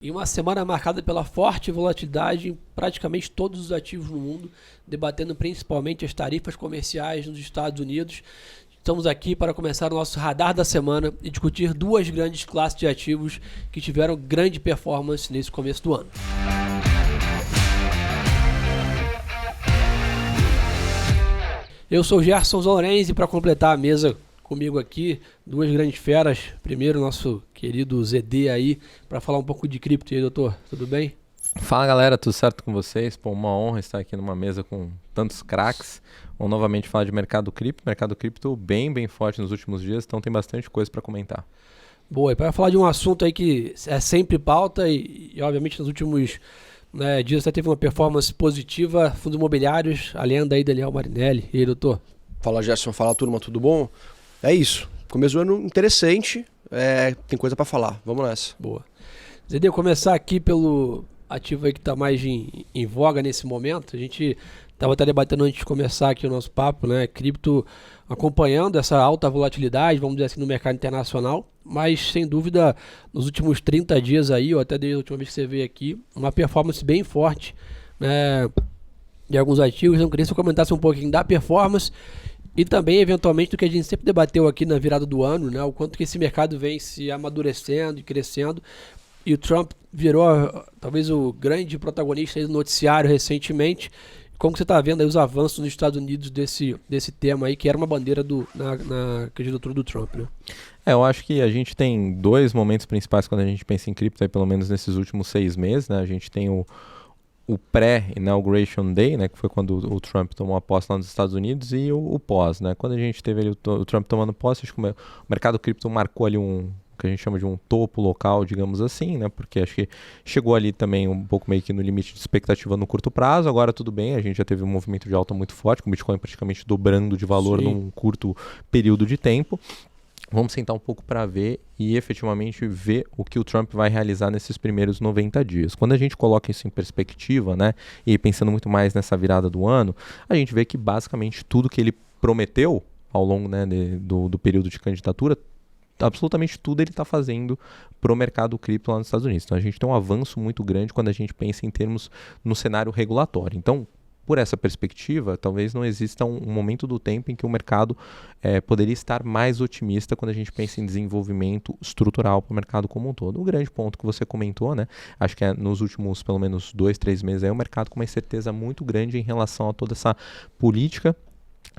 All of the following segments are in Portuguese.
Em uma semana marcada pela forte volatilidade em praticamente todos os ativos no mundo, debatendo principalmente as tarifas comerciais nos Estados Unidos, estamos aqui para começar o nosso radar da semana e discutir duas grandes classes de ativos que tiveram grande performance nesse começo do ano. Eu sou o Gerson Zorenzi e para completar a mesa comigo aqui, duas grandes feras. Primeiro, nosso querido ZD aí, para falar um pouco de cripto. E aí, doutor, tudo bem? Fala galera, tudo certo com vocês? Pô, uma honra estar aqui numa mesa com tantos craques. Vamos novamente falar de mercado cripto. Mercado cripto bem forte nos últimos dias, então tem bastante coisa para comentar. Boa, e para falar de um assunto aí que é sempre pauta e obviamente nos últimos dias até teve uma performance positiva, fundos imobiliários, a lenda aí Daniel Marinelli. E aí, doutor? Fala Gerson, fala turma, tudo bom? É isso, começo do ano interessante, tem coisa para falar, vamos nessa. Boa. ZD, começar aqui pelo ativo aí que está mais em voga nesse momento. A gente estava até debatendo antes de começar aqui o nosso papo, né? Cripto acompanhando essa alta volatilidade, vamos dizer assim, no mercado internacional, mas sem dúvida nos últimos 30 dias aí, ou até desde a última vez que você veio aqui, uma performance bem forte, né, de alguns ativos. Então, eu queria que você comentasse um pouquinho da performance e também, eventualmente, do que a gente sempre debateu aqui na virada do ano, né, o quanto que esse mercado vem se amadurecendo e crescendo. E o Trump virou talvez o grande protagonista aí do noticiário recentemente. Como que você está vendo aí os avanços nos Estados Unidos desse tema aí, que era uma bandeira na candidatura do Trump, né? Eu acho que a gente tem dois momentos principais quando a gente pensa em cripto, aí, pelo menos nesses últimos 6 meses, né? A gente tem o pré-inauguration day, né, que foi quando o Trump tomou a posse lá nos Estados Unidos, e o pós, né? Quando a gente teve ali o Trump tomando posse, acho que o mercado cripto marcou ali que a gente chama de um topo local, digamos assim, né? Porque acho que chegou ali também um pouco meio que no limite de expectativa no curto prazo. Agora tudo bem, a gente já teve um movimento de alta muito forte, com o Bitcoin praticamente dobrando de valor Sim, num curto período de tempo. Vamos sentar um pouco para ver e efetivamente ver o que o Trump vai realizar nesses primeiros 90 dias. Quando a gente coloca isso em perspectiva, né, e pensando muito mais nessa virada do ano, a gente vê que basicamente tudo que ele prometeu ao longo, né, do período de candidatura, absolutamente tudo ele está fazendo para o mercado cripto lá nos Estados Unidos. Então a gente tem um avanço muito grande quando a gente pensa em termos no cenário regulatório. Então, por essa perspectiva, talvez não exista um momento do tempo em que o mercado poderia estar mais otimista quando a gente pensa em desenvolvimento estrutural para o mercado como um todo. O grande ponto que você comentou, né? Acho que nos últimos pelo menos 2, 3 meses aí, o mercado com uma incerteza muito grande em relação a toda essa política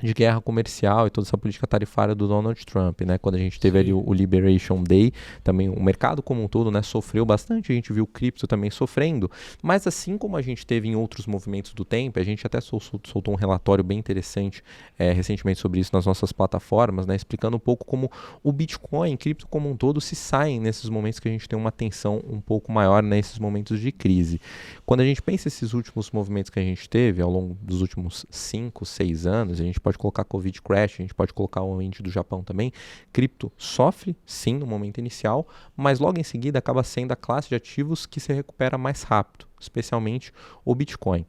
de guerra comercial e toda essa política tarifária do Donald Trump, né? Quando a gente teve ali o Liberation Day, também o mercado como um todo, né, sofreu bastante, a gente viu o cripto também sofrendo, mas assim como a gente teve em outros movimentos do tempo, a gente até soltou um relatório bem interessante recentemente sobre isso nas nossas plataformas, né, explicando um pouco como o Bitcoin, cripto como um todo, se saem nesses momentos que a gente tem uma tensão um pouco maior, nesses momentos de crise. Quando a gente pensa esses últimos movimentos que a gente teve ao longo dos últimos 5, 6 anos, a gente pode colocar Covid Crash, a gente pode colocar o índice do Japão também. Cripto sofre, sim, no momento inicial, mas logo em seguida acaba sendo a classe de ativos que se recupera mais rápido, especialmente o Bitcoin.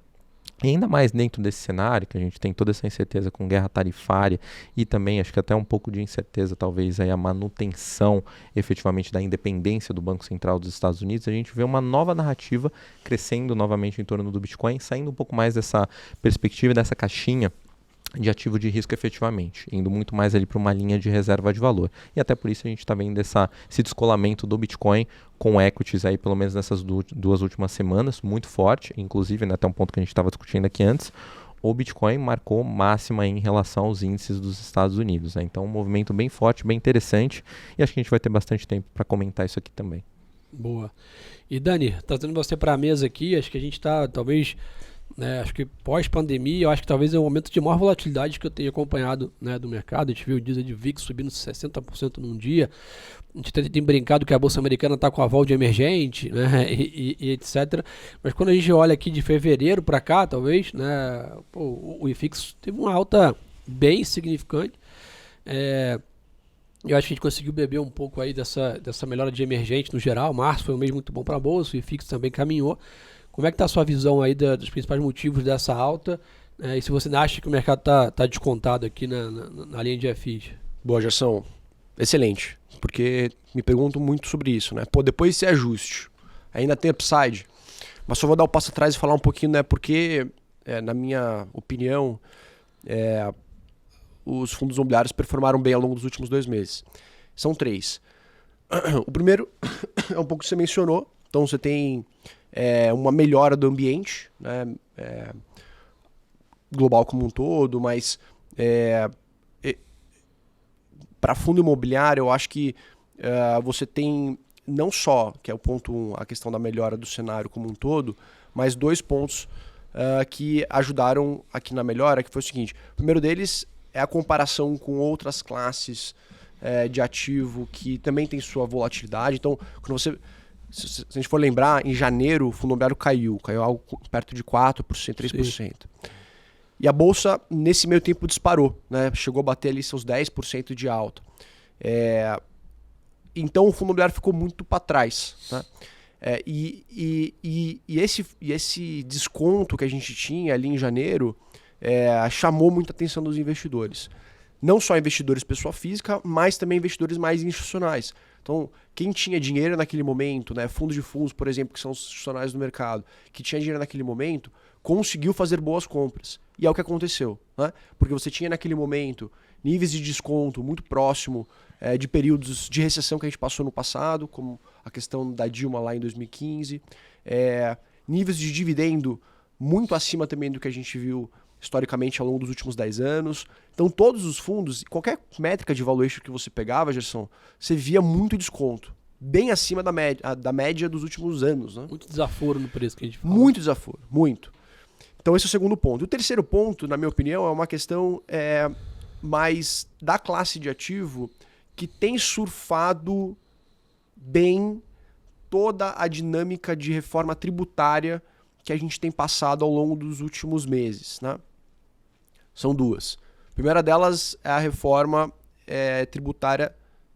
E ainda mais dentro desse cenário, que a gente tem toda essa incerteza com guerra tarifária e também acho que até um pouco de incerteza, talvez, aí a manutenção efetivamente da independência do Banco Central dos Estados Unidos, a gente vê uma nova narrativa crescendo novamente em torno do Bitcoin, saindo um pouco mais dessa perspectiva, dessa caixinha de ativo de risco efetivamente, indo muito mais ali para uma linha de reserva de valor. E até por isso a gente está vendo esse descolamento do Bitcoin com equities aí, pelo menos nessas duas últimas semanas, muito forte, inclusive, né, até um ponto que a gente estava discutindo aqui antes, o Bitcoin marcou máxima em relação aos índices dos Estados Unidos, né? Então um movimento bem forte, bem interessante, e acho que a gente vai ter bastante tempo para comentar isso aqui também. Boa. E Dani, trazendo você para a mesa aqui, acho que a gente está talvez... acho que pós-pandemia, eu acho que talvez é o momento de maior volatilidade que eu tenho acompanhado, né, do mercado. A gente viu o diesel de VIX subindo 60% num dia. A gente tem brincado que a Bolsa Americana está com aval de emergente, né, e etc. Mas quando a gente olha aqui de fevereiro para cá, talvez, né, o IFIX teve uma alta bem significante. Eu acho que a gente conseguiu beber um pouco aí dessa melhora de emergente no geral. Março foi um mês muito bom para a Bolsa, o IFIX também caminhou. Como é que está a sua visão aí dos principais motivos dessa alta? E se você acha que o mercado está descontado aqui na linha de FIs? Boa, Gerson, excelente, porque me pergunto muito sobre isso, né? Depois desse ajuste, ainda tem upside. Mas só vou dar um passo atrás e falar um pouquinho, né? Porque, na minha opinião, os fundos imobiliários performaram bem ao longo dos últimos 2 meses. São 3. O primeiro é um pouco que você mencionou. Então você tem uma melhora do ambiente, né? Global como um todo, mas para fundo imobiliário eu acho que você tem não só, que é o ponto 1, a questão da melhora do cenário como um todo, mas 2 pontos que ajudaram aqui na melhora, que foi o seguinte. O primeiro deles é a comparação com outras classes de ativo que também tem sua volatilidade. Então, quando se a gente for lembrar, em janeiro o fundo imobiliário caiu algo perto de 4%, 3%. Sim. E a bolsa, nesse meio tempo, disparou, né? Chegou a bater ali seus 10% de alta. Então o fundo imobiliário ficou muito para trás, né? E esse desconto que a gente tinha ali em janeiro chamou muita atenção dos investidores. Não só investidores pessoa física, mas também investidores mais institucionais. Então, quem tinha dinheiro naquele momento, né, fundos de fundos, por exemplo, que são os institucionais do mercado, que tinha dinheiro naquele momento, conseguiu fazer boas compras. E é o que aconteceu, né? Porque você tinha naquele momento níveis de desconto muito próximo de períodos de recessão que a gente passou no passado, como a questão da Dilma lá em 2015, níveis de dividendo muito acima também do que a gente viu historicamente ao longo dos últimos 10 anos. Então todos os fundos, qualquer métrica de valuation que você pegava, Gerson, você via muito desconto, bem acima da média dos últimos anos, né? Muito desaforo no preço que a gente fala. Muito desaforo, muito. Então esse é o segundo ponto. E o terceiro ponto, na minha opinião, é uma questão mais da classe de ativo que tem surfado bem toda a dinâmica de reforma tributária que a gente tem passado ao longo dos últimos meses, né? São 2. A primeira delas é a reforma tributária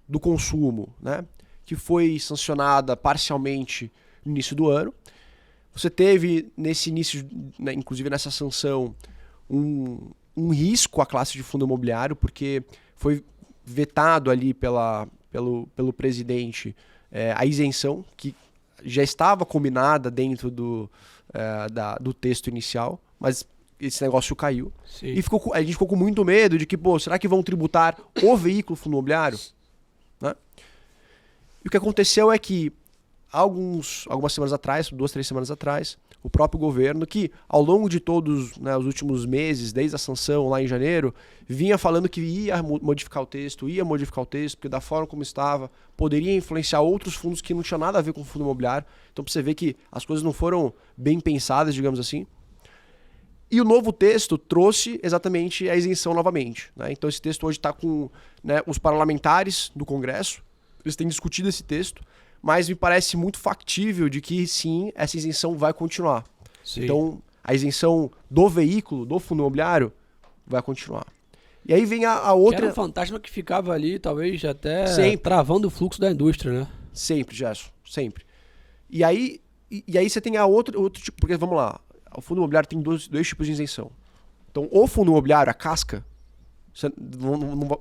do consumo, né? Que foi sancionada parcialmente no início do ano. Você teve nesse início, né, inclusive nessa sanção, um risco à classe de fundo imobiliário, porque foi vetado ali pelo presidente a isenção, que já estava combinada dentro do texto inicial, mas esse negócio caiu. Sim. E a gente ficou com muito medo de que, será que vão tributar o veículo fundo imobiliário? Né? E o que aconteceu é que algumas semanas atrás, 2, 3 semanas atrás, o próprio governo, que ao longo de todos, né, os últimos meses, desde a sanção lá em janeiro, vinha falando que ia modificar o texto, porque da forma como estava, poderia influenciar outros fundos que não tinham nada a ver com o fundo imobiliário. Então, para você ver que as coisas não foram bem pensadas, digamos assim. E o novo texto trouxe exatamente a isenção novamente, né? Então, esse texto hoje está com, né, os parlamentares do Congresso, eles têm discutido esse texto, mas me parece muito factível de que sim, essa isenção vai continuar. Sim. Então, a isenção do veículo, do fundo imobiliário, vai continuar. E aí vem a outra... Que era um fantasma que ficava ali, talvez até sempre travando o fluxo da indústria, né? Sempre, Gerson, sempre. E aí você tem a outro tipo... Porque, vamos lá, o fundo imobiliário tem dois tipos de isenção. Então, o fundo imobiliário, a casca, você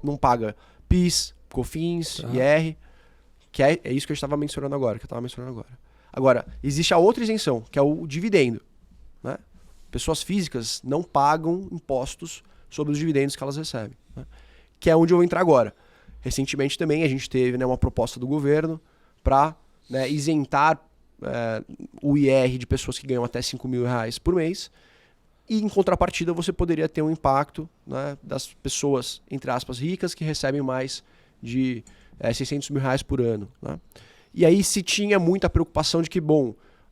não paga PIS, COFINS, IR... Que é isso que eu estava mencionando agora, Agora, existe a outra isenção, que é o dividendo, né? Pessoas físicas não pagam impostos sobre os dividendos que elas recebem, né? Que é onde eu vou entrar agora. Recentemente também a gente teve, né, uma proposta do governo para, né, isentar o IR de pessoas que ganham até R$5.000 por mês, e em contrapartida você poderia ter um impacto, né, das pessoas, entre aspas, ricas, que recebem mais de R$600.000 por ano, né? E aí se tinha muita preocupação de que,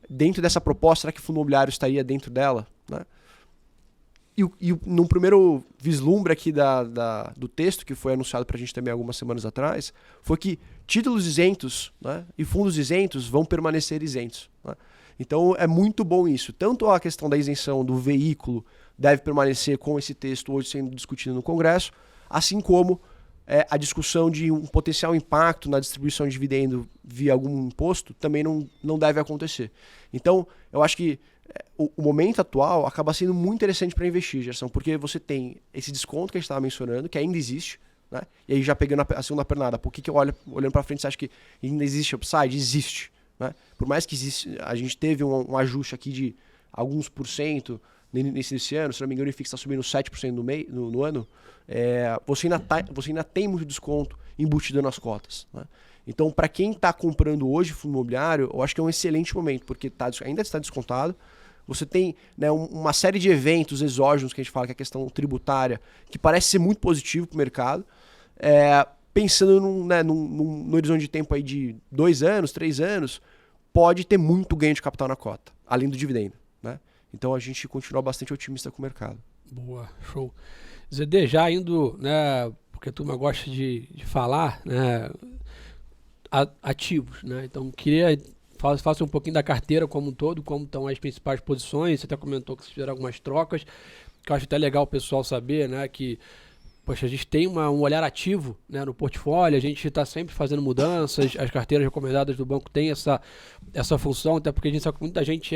dentro dessa proposta, será que o fundo imobiliário estaria dentro dela, né? E num primeiro vislumbre aqui do texto, que foi anunciado para a gente também algumas semanas atrás, foi que títulos isentos, né, e fundos isentos vão permanecer isentos, né? Então é muito bom isso. Tanto a questão da isenção do veículo deve permanecer com esse texto hoje sendo discutido no Congresso, assim como a discussão de um potencial impacto na distribuição de dividendo via algum imposto também não deve acontecer. Então, eu acho que o momento atual acaba sendo muito interessante para investir, Gerson, porque você tem esse desconto que a gente estava mencionando, que ainda existe, né? E aí já pegando a segunda pernada, por que olhando para frente você acha que ainda existe upside? Existe, né? Por mais que a gente teve um ajuste aqui de alguns % nesse ano, se não me engano, o IFIX está subindo 7% no ano, você ainda tem muito desconto embutido nas cotas, né? Então, para quem está comprando hoje fundo imobiliário, eu acho que é um excelente momento, porque ainda está descontado. Você tem, né, uma série de eventos exógenos, que a gente fala que é a questão tributária, que parece ser muito positivo para o mercado. Pensando no horizonte de tempo aí de 2 anos, 3 anos, pode ter muito ganho de capital na cota, além do dividendo, né? Então a gente continua bastante otimista com o mercado. Boa, show. ZD, já indo, né, porque a turma gosta de falar, né, ativos, né? Então queria faça um pouquinho da carteira como um todo, como estão as principais posições. Você até comentou que vocês fizeram algumas trocas, que eu acho até legal o pessoal saber, né, que poxa, a gente tem um olhar ativo, né, no portfólio, a gente está sempre fazendo mudanças, as carteiras recomendadas do banco têm essa função, até porque a gente sabe que muita gente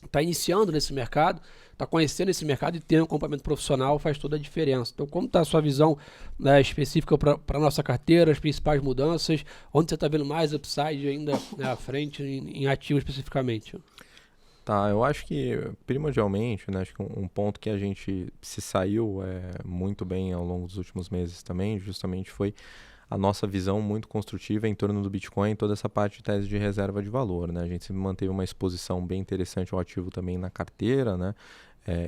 está iniciando nesse mercado, está conhecendo esse mercado, e ter um acompanhamento profissional faz toda a diferença. Então, como está a sua visão, né, específica para a nossa carteira, as principais mudanças, onde você está vendo mais upside ainda, né, à frente, em ativos especificamente? Tá, eu acho que primordialmente, né, acho que um ponto que a gente se saiu muito bem ao longo dos últimos meses também, justamente foi a nossa visão muito construtiva em torno do Bitcoin e toda essa parte de tese de reserva de valor, né? A gente sempre manteve uma exposição bem interessante ao ativo também na carteira, né?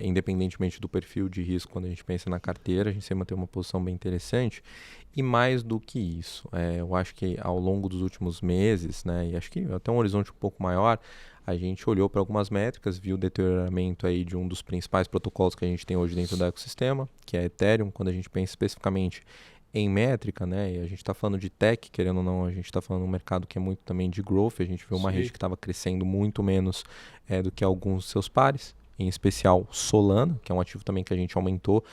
Independentemente do perfil de risco, quando a gente pensa na carteira, a gente sempre manteve uma posição bem interessante. E mais do que isso, eu acho que ao longo dos últimos meses, né, e acho que até um horizonte um pouco maior, a gente olhou para algumas métricas, viu o deterioramento aí de um dos principais protocolos que a gente tem hoje dentro do ecossistema, que é Ethereum. Quando a gente pensa especificamente em métrica, né, e a gente está falando de tech, querendo ou não, a gente está falando de um mercado que é muito também de growth. A gente viu uma rede que estava crescendo muito menos do que alguns dos seus pares, em especial Solana, que é um ativo também que a gente aumentou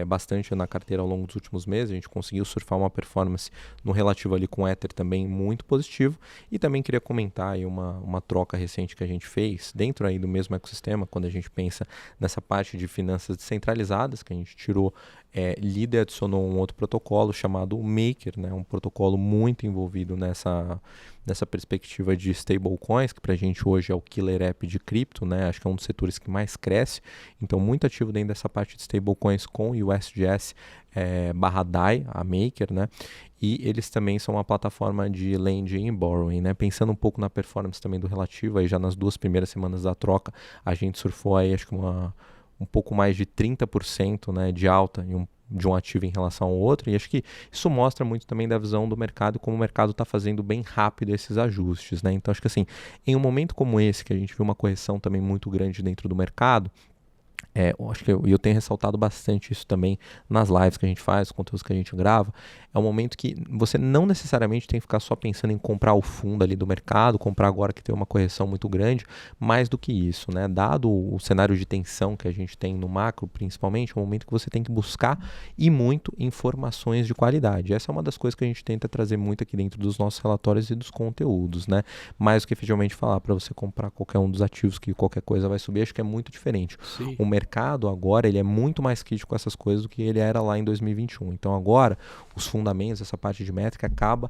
bastante na carteira ao longo dos últimos meses. A gente conseguiu surfar uma performance no relativo ali com Ether também muito positivo. E também queria comentar aí uma troca recente que a gente fez dentro aí do mesmo ecossistema, quando a gente pensa nessa parte de finanças descentralizadas, que a gente tirou Lida, adicionou um outro protocolo chamado Maker, né, um protocolo muito envolvido nessa perspectiva de stablecoins, que para a gente hoje é o killer app de cripto, né? Acho que é um dos setores que mais cresce. Então, muito ativo dentro dessa parte de stablecoins com o USDS barra DAI, a Maker, né? E eles também são uma plataforma de lending e borrowing, né? Pensando um pouco na performance também do relativo, aí já nas 2 primeiras semanas da troca, a gente surfou aí, acho que um pouco mais de 30%, né, de alta de um ativo em relação ao outro, e acho que isso mostra muito também da visão do mercado, como o mercado está fazendo bem rápido esses ajustes, né? Então acho que assim, em um momento como esse, que a gente viu uma correção também muito grande dentro do mercado, eu acho que eu tenho ressaltado bastante isso também nas lives que a gente faz, os conteúdos que a gente grava. É um momento que você não necessariamente tem que ficar só pensando em comprar o fundo ali do mercado, comprar agora que tem uma correção muito grande. Mais do que isso, né? Dado o cenário de tensão que a gente tem no macro, principalmente, é um momento que você tem que buscar e muito informações de qualidade. Essa é uma das coisas que a gente tenta trazer muito aqui dentro dos nossos relatórios e dos conteúdos, né? Mais do que efetivamente falar para você comprar qualquer um dos ativos que qualquer coisa vai subir, acho que é muito diferente. Sim. O mercado agora ele é muito mais crítico com essas coisas do que ele era lá em 2021. Então agora os fundamentos, essa parte de métrica acaba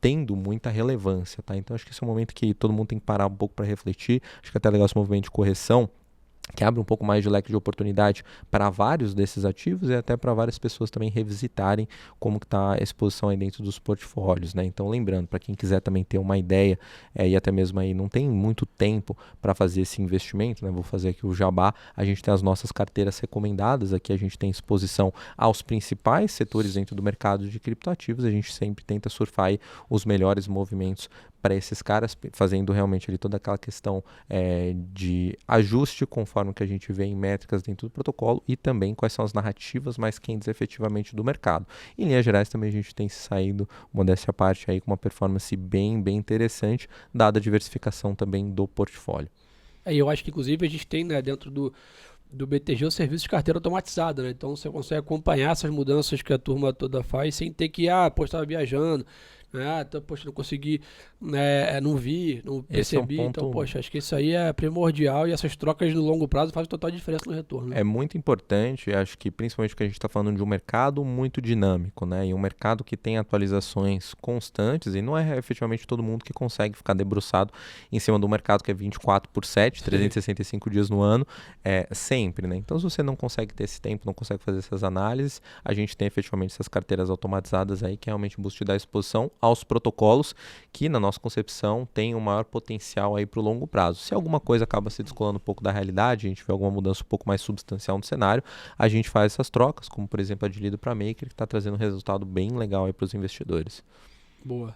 tendo muita relevância, tá? Então acho que esse é um momento que todo mundo tem que parar um pouco para refletir. Acho que é até legal esse movimento de correção, que abre um pouco mais de leque de oportunidade para vários desses ativos e até para várias pessoas também revisitarem como que está a exposição aí dentro dos portfólios, né? Então lembrando, para quem quiser também ter uma ideia e até mesmo aí não tem muito tempo para fazer esse investimento, né? Vou fazer aqui o jabá, a gente tem as nossas carteiras recomendadas, aqui a gente tem exposição aos principais setores dentro do mercado de criptoativos, a gente sempre tenta surfar aí os melhores movimentos para esses caras, fazendo realmente ali toda aquela questão de ajuste conforme que a gente vê em métricas dentro do protocolo e também quais são as narrativas mais quentes efetivamente do mercado. Em linhas gerais também a gente tem saído, modéstia à parte, aí com uma performance bem interessante, dada a diversificação também do portfólio. Eu acho que inclusive a gente tem, né, dentro do BTG o serviço de carteira automatizada, né? Então você consegue acompanhar essas mudanças que a turma toda faz sem ter que, estava viajando, Então, poxa, não consegui, né, não vi, não Esse é um percebi. ponto- Então, poxa, acho que isso aí é primordial e essas trocas no longo prazo fazem total diferença no retorno. Né? É muito importante, acho que principalmente porque a gente está falando de um mercado muito dinâmico, né? E um mercado que tem atualizações constantes, e não é efetivamente todo mundo que consegue ficar debruçado em cima do mercado que é 24/7, 365 dias no ano, sempre, né? Então, se você não consegue ter esse tempo, não consegue fazer essas análises, a gente tem efetivamente essas carteiras automatizadas aí que realmente buscam te dar exposição aos protocolos que, na nossa concepção, tem um maior potencial aí para o longo prazo. Se alguma coisa acaba se descolando um pouco da realidade, a gente vê alguma mudança um pouco mais substancial no cenário, a gente faz essas trocas, como por exemplo a de Lido para Maker, que está trazendo um resultado bem legal aí para os investidores. Boa.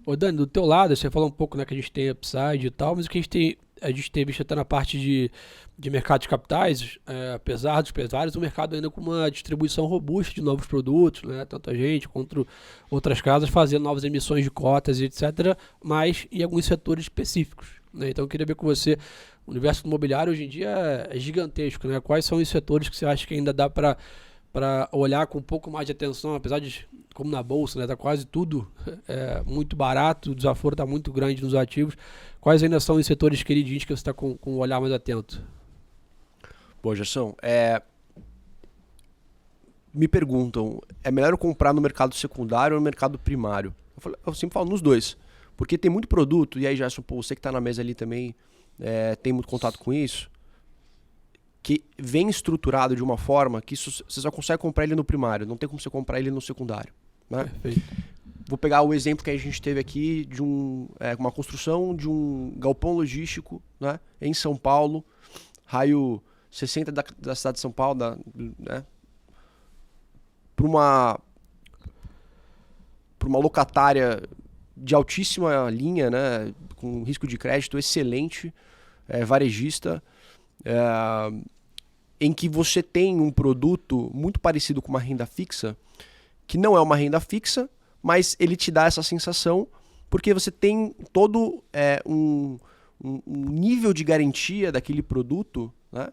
Ô Dani, do teu lado, você falou um pouco, né, que a gente tem upside e tal, mas o que a gente tem visto até na parte de mercado de capitais, apesar dos pesares, o mercado ainda com uma distribuição robusta de novos produtos, né, tanto a gente quanto outras casas fazendo novas emissões de cotas e etc., mas em alguns setores específicos. Né? Então eu queria ver com você, o universo imobiliário hoje em dia é gigantesco, né? Quais são os setores que você acha que ainda dá para olhar com um pouco mais de atenção, apesar de, como na bolsa, né, tá quase tudo muito barato, o desaforo está muito grande nos ativos. Quais ainda são os setores queridinhos que você está com um olhar mais atento? Bom, Gerson, me perguntam, é melhor eu comprar no mercado secundário ou no mercado primário? Eu sempre falo nos dois, porque tem muito produto, e aí, Gerson, você que está na mesa ali também tem muito contato com isso, que vem estruturado de uma forma que você só consegue comprar ele no primário, não tem como você comprar ele no secundário. Né? Perfeito. Vou pegar o exemplo que a gente teve aqui de uma construção de um galpão logístico, né, em São Paulo, raio 60 da cidade de São Paulo, né, para uma locatária de altíssima linha, né, com risco de crédito excelente, varejista, em que você tem um produto muito parecido com uma renda fixa, que não é uma renda fixa, mas ele te dá essa sensação, porque você tem todo um nível de garantia daquele produto, né,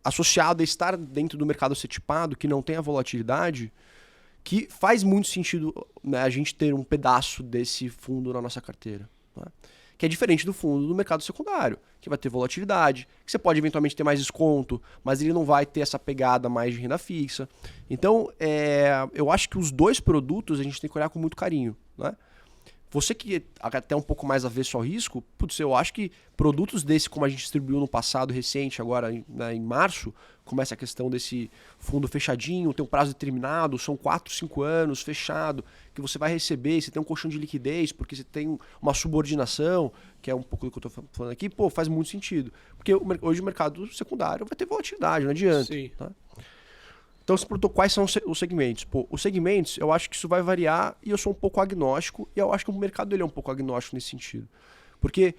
associado a estar dentro do mercado setipado, que não tem a volatilidade, que faz muito sentido, né, a gente ter um pedaço desse fundo na nossa carteira. Né? Que é diferente do fundo do mercado secundário, que vai ter volatilidade, que você pode eventualmente ter mais desconto, mas ele não vai ter essa pegada mais de renda fixa. Então, eu acho que os dois produtos a gente tem que olhar com muito carinho. Né? Você que até um pouco mais avesso ao risco, eu acho que produtos desse, como a gente distribuiu no passado recente, agora né, em março, começa a questão desse fundo fechadinho, tem um prazo determinado, são 4, 5 anos fechado, que você vai receber, você tem um colchão de liquidez, porque você tem uma subordinação, que é um pouco do que eu estou falando aqui, faz muito sentido. Porque hoje o mercado secundário vai ter volatilidade, não adianta. Sim. Tá? Então você perguntou quais são os segmentos. Os segmentos, eu acho que isso vai variar e eu sou um pouco agnóstico, e eu acho que o mercado dele é um pouco agnóstico nesse sentido. Porque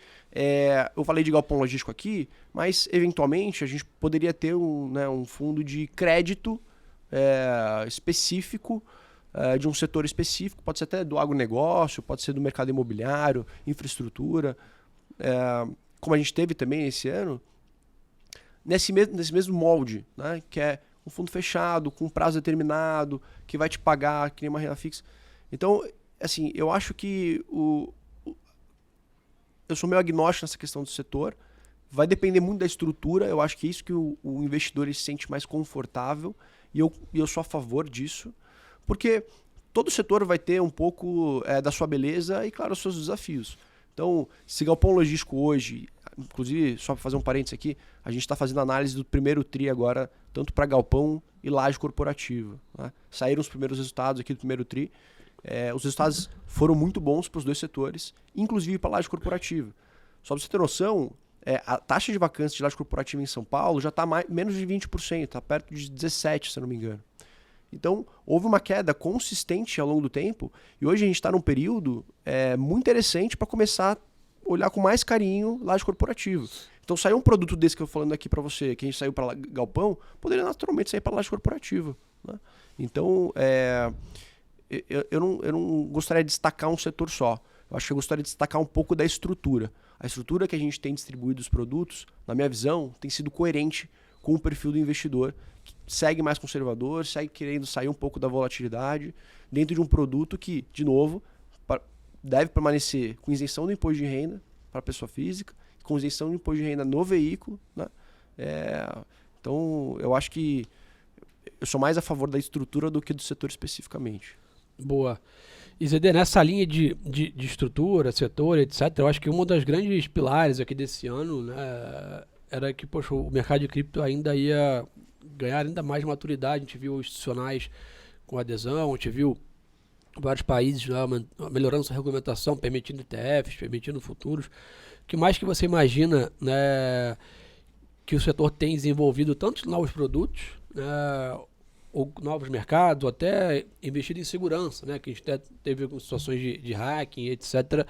eu falei de galpão logístico aqui, mas eventualmente a gente poderia ter um fundo de crédito específico, de um setor específico, pode ser até do agronegócio, pode ser do mercado imobiliário, infraestrutura, como a gente teve também esse ano, nesse mesmo molde, né, que é um fundo fechado, com um prazo determinado, que vai te pagar, que nem uma renda fixa. Então, assim, eu acho que eu sou meio agnóstico nessa questão do setor. Vai depender muito da estrutura. Eu acho que é isso que o investidor ele se sente mais confortável. E eu sou a favor disso. Porque todo setor vai ter um pouco da sua beleza e, claro, os seus desafios. Então, se galpão logístico hoje, inclusive, só para fazer um parênteses aqui, a gente está fazendo análise do primeiro TRI agora, tanto para galpão e laje corporativa. Né? Saíram os primeiros resultados aqui do primeiro TRI. Os resultados foram muito bons para os dois setores, inclusive para a laje corporativa. Só para você ter noção, a taxa de vacância de laje corporativa em São Paulo já está menos de 20%, está perto de 17%, se eu não me engano. Então, houve uma queda consistente ao longo do tempo, e hoje a gente está num período muito interessante para começar a olhar com mais carinho laje corporativa. Então, sair um produto desse que eu estou falando aqui para você, que a gente saiu para galpão, poderia naturalmente sair para laje corporativa. Né? Então, eu não gostaria de destacar um setor só. Eu acho que eu gostaria de destacar um pouco da estrutura. A estrutura que a gente tem distribuído os produtos, na minha visão, tem sido coerente com o perfil do investidor, que segue mais conservador, segue querendo sair um pouco da volatilidade, dentro de um produto que, de novo, deve permanecer com isenção do imposto de renda para a pessoa física, com isenção do imposto de renda no veículo, né? Então, eu acho que eu sou mais a favor da estrutura do que do setor especificamente. Boa. E Zedê, nessa linha de estrutura, setor, etc., eu acho que uma das grandes pilares aqui desse ano, né, era que, poxa, o mercado de cripto ainda ia ganhar ainda mais maturidade. A gente viu institucionais com adesão, a gente viu vários países lá melhorando sua regulamentação, permitindo ETFs, permitindo futuros. O que mais que você imagina, né, que o setor tem desenvolvido tantos novos produtos, né, ou novos mercados, ou até investido em segurança, né, que a gente até teve algumas situações de hacking, etc.,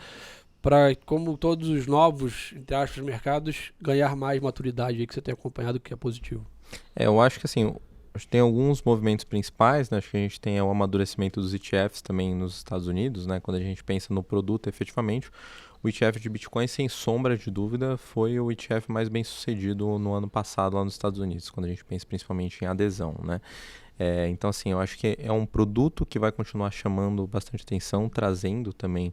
para, como todos os novos, entre aspas, mercados, ganhar mais maturidade aí, que você tem acompanhado, que é positivo. Eu acho que assim, acho que tem alguns movimentos principais, né? Acho que a gente tem o amadurecimento dos ETFs também nos Estados Unidos, né? Quando a gente pensa no produto efetivamente, o ETF de Bitcoin, sem sombra de dúvida, foi o ETF mais bem sucedido no ano passado lá nos Estados Unidos, quando a gente pensa principalmente em adesão, né? Então assim, eu acho que é um produto que vai continuar chamando bastante atenção, trazendo também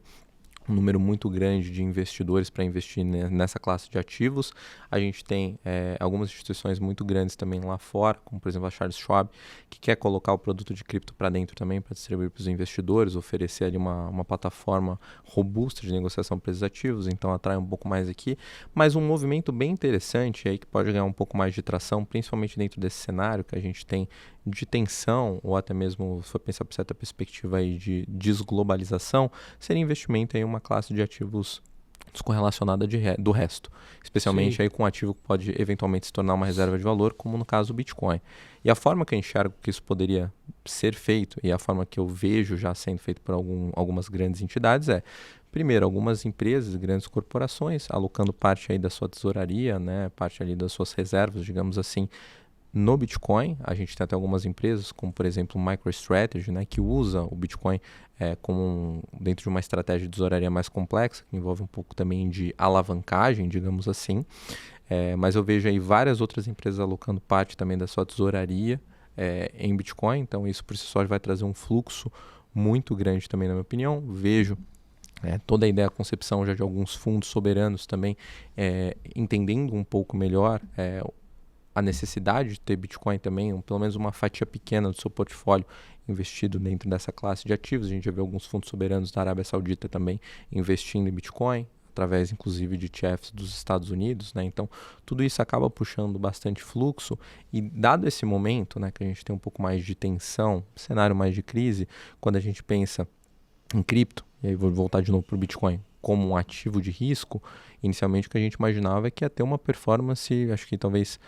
um número muito grande de investidores para investir nessa classe de ativos. A gente tem algumas instituições muito grandes também lá fora, como por exemplo a Charles Schwab, que quer colocar o produto de cripto para dentro também, para distribuir para os investidores, oferecer ali uma plataforma robusta de negociação para esses ativos, então atrai um pouco mais aqui. Mas um movimento bem interessante aí que pode ganhar um pouco mais de tração, principalmente dentro desse cenário que a gente tem de tensão, ou até mesmo, se for pensar por certa perspectiva aí de desglobalização, seria investimento em uma classe de ativos descorrelacionada do resto, especialmente Sim. aí com um ativo que pode eventualmente se tornar uma reserva de valor, como no caso do Bitcoin. E a forma que eu enxergo que isso poderia ser feito, e a forma que eu vejo já sendo feito por algumas grandes entidades primeiro, algumas empresas, grandes corporações, alocando parte aí da sua tesouraria, né, parte ali das suas reservas, digamos assim, no Bitcoin. A gente tem até algumas empresas, como por exemplo o MicroStrategy, né, que usa o Bitcoin dentro de uma estratégia de tesouraria mais complexa, que envolve um pouco também de alavancagem, digamos assim. Mas eu vejo aí várias outras empresas alocando parte também da sua tesouraria em Bitcoin, então isso por si só vai trazer um fluxo muito grande também, na minha opinião. Vejo toda a ideia, a concepção já de alguns fundos soberanos também entendendo um pouco melhor a necessidade de ter Bitcoin também, pelo menos uma fatia pequena do seu portfólio investido dentro dessa classe de ativos. A gente já vê alguns fundos soberanos da Arábia Saudita também investindo em Bitcoin, através inclusive de ETFs dos Estados Unidos, né? Então, tudo isso acaba puxando bastante fluxo e dado esse momento, né, que a gente tem um pouco mais de tensão, cenário mais de crise, quando a gente pensa em cripto, e aí vou voltar de novo para o Bitcoin, como um ativo de risco, inicialmente o que a gente imaginava é que ia ter uma performance, acho que talvez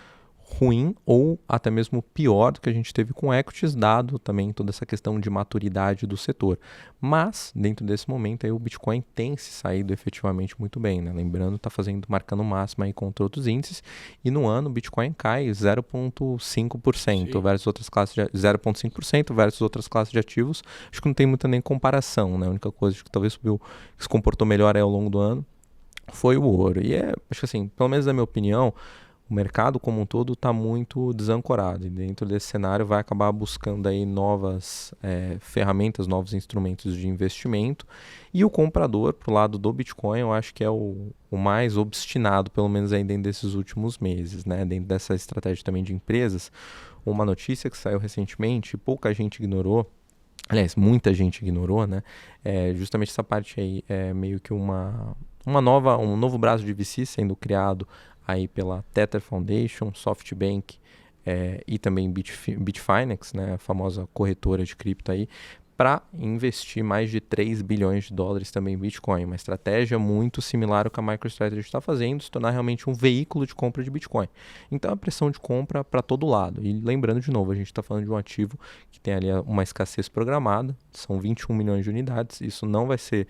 ruim ou até mesmo pior do que a gente teve com equities, dado também toda essa questão de maturidade do setor. Mas, dentro desse momento, aí, o Bitcoin tem se saído efetivamente muito bem, né? Lembrando, está marcando máxima aí contra outros índices, e no ano o Bitcoin cai 0,5% versus outras classes de 0,5% versus outras classes de ativos. Acho que não tem muita nem comparação, né? A única coisa que talvez subiu, que se comportou melhor ao longo do ano foi o ouro. E acho que assim, pelo menos na minha opinião, o mercado como um todo está muito desancorado e dentro desse cenário vai acabar buscando aí novas ferramentas, novos instrumentos de investimento, e o comprador pro lado do Bitcoin eu acho que é o mais obstinado, pelo menos aí dentro desses últimos meses, né? Dentro dessa estratégia também de empresas. Uma notícia que saiu recentemente, pouca gente ignorou, aliás, muita gente ignorou, né? Justamente essa parte aí meio que um novo braço de VC sendo criado aí pela Tether Foundation, SoftBank e também Bitfinex, né, a famosa corretora de cripto aí, para investir mais de 3 bilhões de dólares também em Bitcoin. Uma estratégia muito similar ao que a MicroStrategy está fazendo, se tornar realmente um veículo de compra de Bitcoin. Então, a pressão de compra para todo lado. E lembrando de novo, a gente está falando de um ativo que tem ali uma escassez programada, são 21 milhões de unidades, isso não vai ser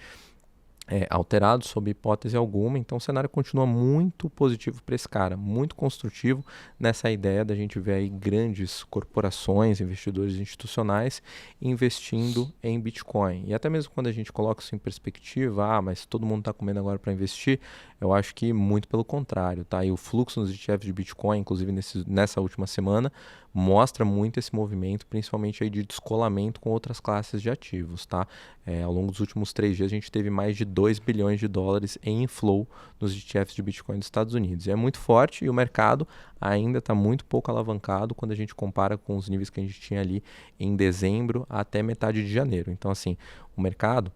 alterado sob hipótese alguma, então o cenário continua muito positivo para esse cara, muito construtivo nessa ideia da gente ver aí grandes corporações, investidores institucionais investindo em Bitcoin. E até mesmo quando a gente coloca isso em perspectiva, mas todo mundo está comendo agora para investir, eu acho que muito pelo contrário, tá? E o fluxo nos ETFs de Bitcoin, inclusive nessa última semana, mostra muito esse movimento, principalmente aí de descolamento com outras classes de ativos, tá? Ao longo dos últimos 3 dias a gente teve mais de 2 bilhões de dólares em inflow nos ETFs de Bitcoin dos Estados Unidos. É muito forte e o mercado ainda está muito pouco alavancado quando a gente compara com os níveis que a gente tinha ali em dezembro até metade de janeiro. Então, assim, o mercado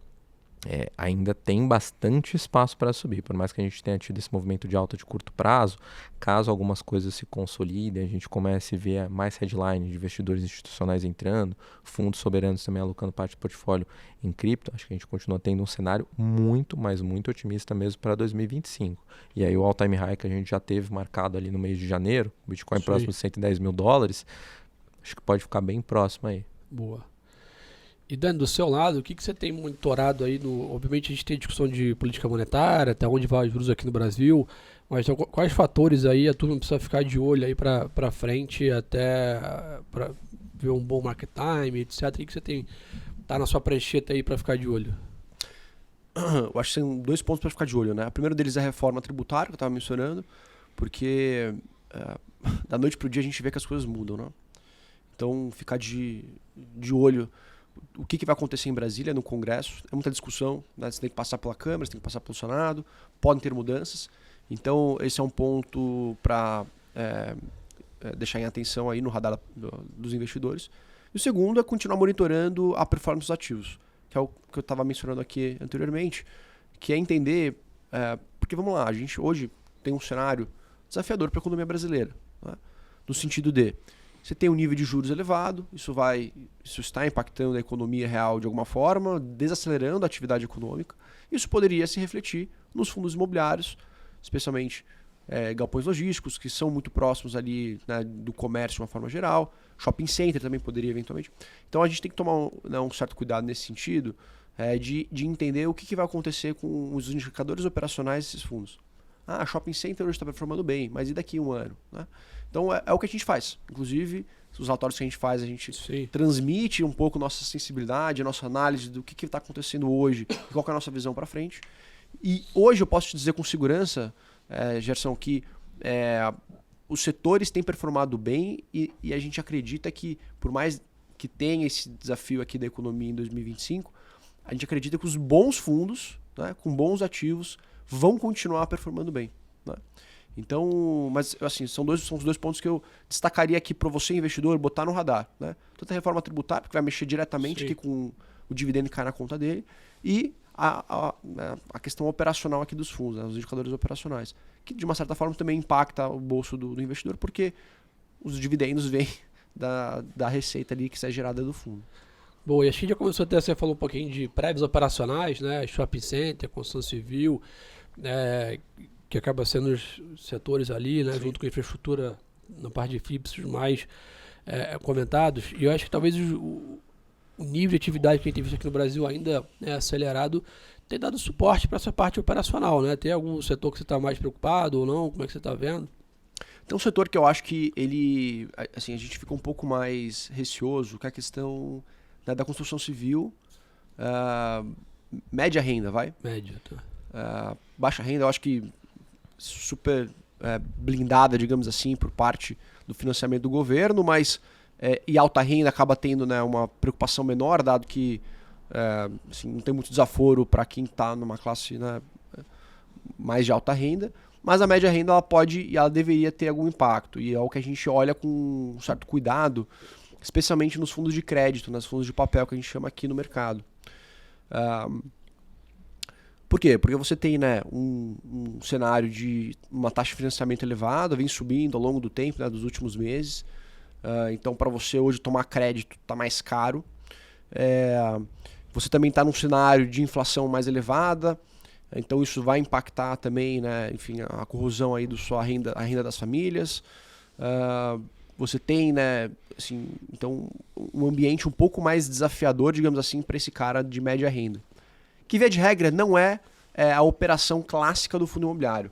ainda tem bastante espaço para subir, por mais que a gente tenha tido esse movimento de alta de curto prazo. Caso algumas coisas se consolidem, a gente comece a ver mais headlines de investidores institucionais entrando, fundos soberanos também alocando parte do portfólio em cripto, acho que a gente continua tendo um cenário muito, mas muito otimista mesmo para 2025. E aí o all-time high que a gente já teve marcado ali no mês de janeiro, o Bitcoin próximo de 110 mil dólares, acho que pode ficar bem próximo aí. Boa. E Dani, do seu lado, o que você tem monitorado aí? Obviamente a gente tem discussão de política monetária, até onde vai os juros aqui no Brasil, mas então, quais fatores aí a turma precisa ficar de olho aí para frente, até para ver um bom market time, etc. O que você tem tá na sua prancheta aí para ficar de olho? Eu acho que tem 2 pontos para ficar de olho, né? O primeiro deles é a reforma tributária, que eu estava mencionando, porque da noite para o dia a gente vê que as coisas mudam, né? Então, ficar de olho o que vai acontecer em Brasília, no Congresso. É muita discussão, né? Você tem que passar pela Câmara, você tem que passar pelo Senado, podem ter mudanças. Então, esse é um ponto para deixar em atenção aí no radar dos investidores. E o segundo é continuar monitorando a performance dos ativos, que é o que eu estava mencionando aqui anteriormente, que é entender, porque vamos lá, a gente hoje tem um cenário desafiador para a economia brasileira, né? No sentido de você tem um nível de juros elevado, isso está impactando a economia real de alguma forma, desacelerando a atividade econômica. Isso poderia se refletir nos fundos imobiliários, especialmente galpões logísticos, que são muito próximos ali, né, do comércio de uma forma geral. Shopping center também poderia eventualmente. Então a gente tem que tomar um certo cuidado nesse sentido, de entender o que vai acontecer com os indicadores operacionais desses fundos. Shopping center hoje está performando bem, mas e daqui a um ano, né? Então é o que a gente faz. Inclusive, os relatórios que a gente faz, a gente transmite um pouco nossa sensibilidade, a nossa análise do que está acontecendo hoje, qual que é a nossa visão para frente. E hoje eu posso te dizer com segurança, Gerson, que os setores têm performado bem e a gente acredita que, por mais que tenha esse desafio aqui da economia em 2025, a gente acredita que os bons fundos, né, com bons ativos, vão continuar performando bem, né? Então, mas assim, são os 2 pontos que eu destacaria aqui para você, investidor, botar no radar, né? Tanto a reforma tributária, porque vai mexer diretamente aqui com o dividendo que cai na conta dele, e a questão operacional aqui dos fundos, né? Os indicadores operacionais, que de uma certa forma também impacta o bolso do investidor, porque os dividendos vêm da receita ali que sai gerada do fundo. Bom, e a gente já começou até, você falou um pouquinho de prévios operacionais, né? Shopping center, construção civil, que acaba sendo os setores ali, né? Junto com a infraestrutura na parte de FIPS mais comentados. E eu acho que talvez o nível de atividade que a gente tem visto aqui no Brasil ainda acelerado tem dado suporte para essa parte operacional, né? Tem algum setor que você está mais preocupado ou não? Como é que você está vendo? Tem um setor que eu acho que ele, assim, a gente fica um pouco mais receoso, que é a questão, né, da construção civil, média renda, vai? Média, tá. Baixa renda, eu acho que super blindada, digamos assim, por parte do financiamento do governo, mas e alta renda acaba tendo, né, uma preocupação menor, dado que assim, não tem muito desaforo para quem está numa classe, né, mais de alta renda, mas a média renda ela pode e ela deveria ter algum impacto, e é o que a gente olha com um certo cuidado, especialmente nos fundos de crédito, nos fundos de papel que a gente chama aqui no mercado. Por quê? Porque você tem, né, um cenário de uma taxa de financiamento elevada, vem subindo ao longo do tempo, né, dos últimos meses. Então, para você hoje tomar crédito está mais caro. Você também está num cenário de inflação mais elevada, então isso vai impactar também, né, enfim, a corrosão aí da sua renda, a renda das famílias. Você tem, né, assim, então, um ambiente um pouco mais desafiador, digamos assim, para esse cara de média renda. Que, via de regra, não é a operação clássica do fundo imobiliário.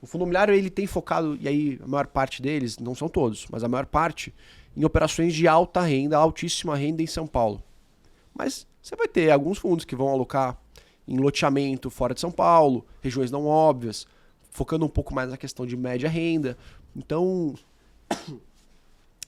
O fundo imobiliário ele tem focado, e aí a maior parte deles, não são todos, mas a maior parte, em operações de alta renda, altíssima renda em São Paulo. Mas você vai ter alguns fundos que vão alocar em loteamento fora de São Paulo, regiões não óbvias, focando um pouco mais na questão de média renda. Então,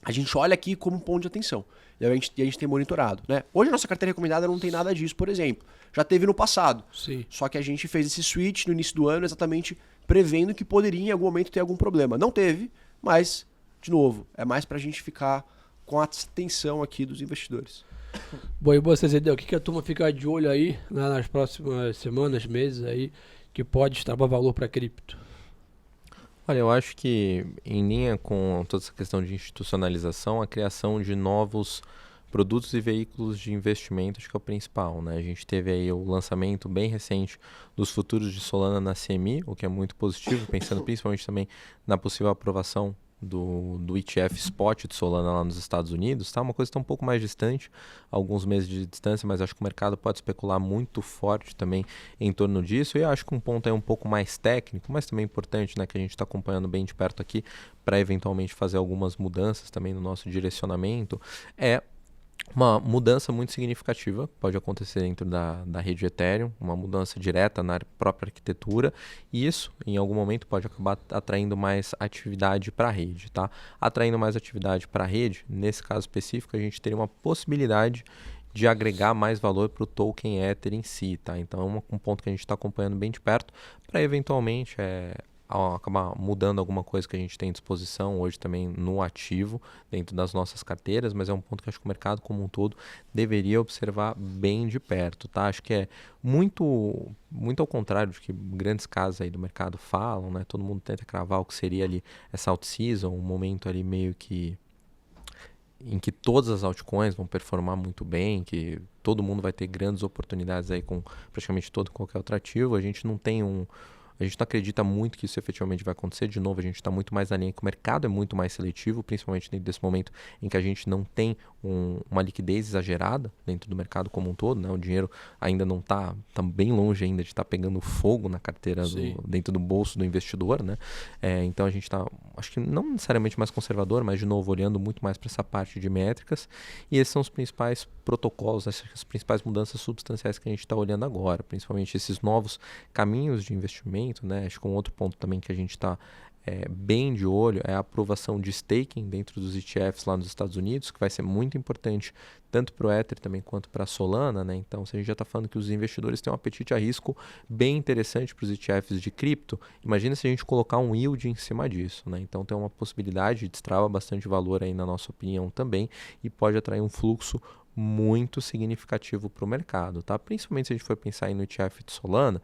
a gente olha aqui como um ponto de atenção. E a gente tem monitorado, né? Hoje a nossa carteira recomendada não tem nada disso, por exemplo. Já teve no passado. Sim. Só que a gente fez esse switch no início do ano exatamente prevendo que poderia em algum momento ter algum problema. Não teve, mas, de novo, é mais pra gente ficar com a atenção aqui dos investidores. Bom, e você, Zedel, o que a turma fica de olho aí, né, nas próximas semanas, meses aí, que pode extravar valor para cripto? Olha, eu acho que em linha com toda essa questão de institucionalização, a criação de novos produtos e veículos de investimento acho que é o principal, né? A gente teve aí o lançamento bem recente dos futuros de Solana na CME, o que é muito positivo, pensando principalmente também na possível aprovação do ETF Spot de Solana lá nos Estados Unidos, tá? Uma coisa que está um pouco mais distante, alguns meses de distância, mas acho que o mercado pode especular muito forte também em torno disso. E eu acho que um ponto é um pouco mais técnico, mas também importante, né, que a gente está acompanhando bem de perto aqui, para eventualmente fazer algumas mudanças também no nosso direcionamento, é uma mudança muito significativa, pode acontecer dentro da rede Ethereum, uma mudança direta na própria arquitetura, e isso em algum momento pode acabar atraindo mais atividade para a rede, tá? Atraindo mais atividade para a rede, nesse caso específico, a gente teria uma possibilidade de agregar mais valor para o token Ether em si, tá? Então é um ponto que a gente está acompanhando bem de perto, para eventualmente acabar mudando alguma coisa que a gente tem à disposição hoje também no ativo, dentro das nossas carteiras, mas é um ponto que acho que o mercado como um todo deveria observar bem de perto, tá? Acho que é muito ao contrário do que grandes casas aí do mercado falam, né? Todo mundo tenta cravar o que seria ali essa out-season, um momento ali meio que em que todas as altcoins vão performar muito bem, que todo mundo vai ter grandes oportunidades aí com praticamente todo e qualquer outro ativo. A gente não acredita muito que isso efetivamente vai acontecer. De novo, a gente está muito mais na linha que o mercado é muito mais seletivo, principalmente dentro desse momento em que a gente não tem uma liquidez exagerada dentro do mercado como um todo, né? O dinheiro ainda não está bem longe ainda de estar pegando fogo na carteira, dentro do bolso do investidor, né? Então a gente está, acho que não necessariamente mais conservador, mas de novo olhando muito mais para essa parte de métricas, e esses são os principais protocolos, as principais mudanças substanciais que a gente está olhando agora, principalmente esses novos caminhos de investimento, né? Acho que um outro ponto também que a gente está bem de olho é a aprovação de staking dentro dos ETFs lá nos Estados Unidos, que vai ser muito importante tanto para o Ether também quanto para a Solana, né? Então, se a gente já está falando que os investidores têm um apetite a risco bem interessante para os ETFs de cripto, imagina se a gente colocar um yield em cima disso, né? Então, tem uma possibilidade de destrava bastante valor aí na nossa opinião também, e pode atrair um fluxo muito significativo para o mercado, tá? Principalmente se a gente for pensar aí no ETF de Solana,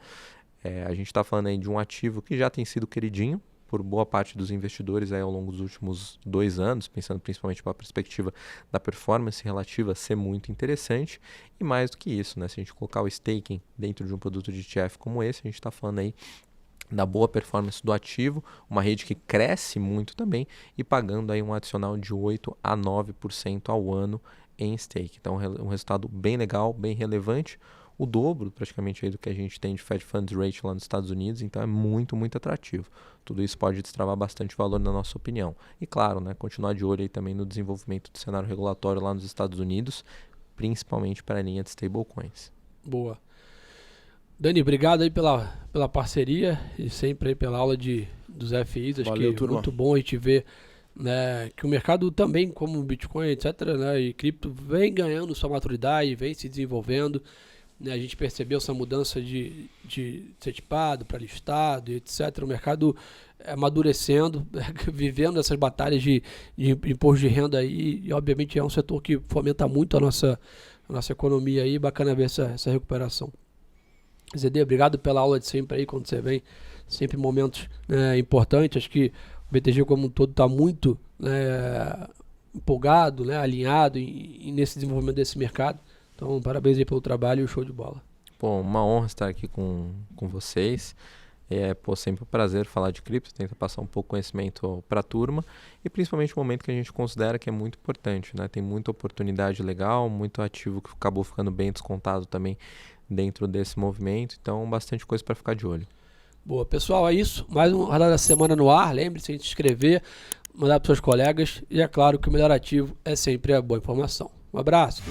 a gente está falando aí de um ativo que já tem sido queridinho por boa parte dos investidores aí ao longo dos últimos 2 anos, pensando principalmente para a perspectiva da performance relativa ser muito interessante, e mais do que isso, né? Se a gente colocar o staking dentro de um produto de ETF como esse, a gente está falando aí da boa performance do ativo, uma rede que cresce muito também e pagando aí um adicional de 8 a 9% ao ano em stake. Então um resultado bem legal, bem relevante, o dobro praticamente aí do que a gente tem de Fed Funds Rate lá nos Estados Unidos, então é muito, muito atrativo. Tudo isso pode destravar bastante valor na nossa opinião. E claro, né, continuar de olho aí também no desenvolvimento do cenário regulatório lá nos Estados Unidos, principalmente para a linha de stablecoins. Boa. Dani, obrigado aí pela parceria e sempre aí pela aula dos FIs. Acho Valeu, que turma. é muito bom a gente ver, né, que o mercado também, como o Bitcoin, etc., né, e cripto, vem ganhando sua maturidade, vem se desenvolvendo. Né, a gente percebeu essa mudança de ser tipado para listado, etc. O mercado amadurecendo, vivendo essas batalhas de imposto de renda aí, e obviamente é um setor que fomenta muito a nossa economia aí. Bacana ver essa recuperação. ZD, obrigado pela aula de sempre aí, quando você vem, sempre momentos, né, importantes. Acho que o BTG como um todo está muito, né, empolgado, né, alinhado nesse desenvolvimento desse mercado. Então, parabéns aí pelo trabalho e o show de bola. Pô, uma honra estar aqui com vocês. Sempre um prazer falar de cripto, tenta passar um pouco de conhecimento para a turma e principalmente o momento que a gente considera que é muito importante, né? Tem muita oportunidade legal, muito ativo que acabou ficando bem descontado também dentro desse movimento, então bastante coisa para ficar de olho. Boa, pessoal, é isso. Mais um Radar da Semana no ar. Lembre-se de se inscrever, mandar para seus colegas e é claro que o melhor ativo é sempre a boa informação. Um abraço.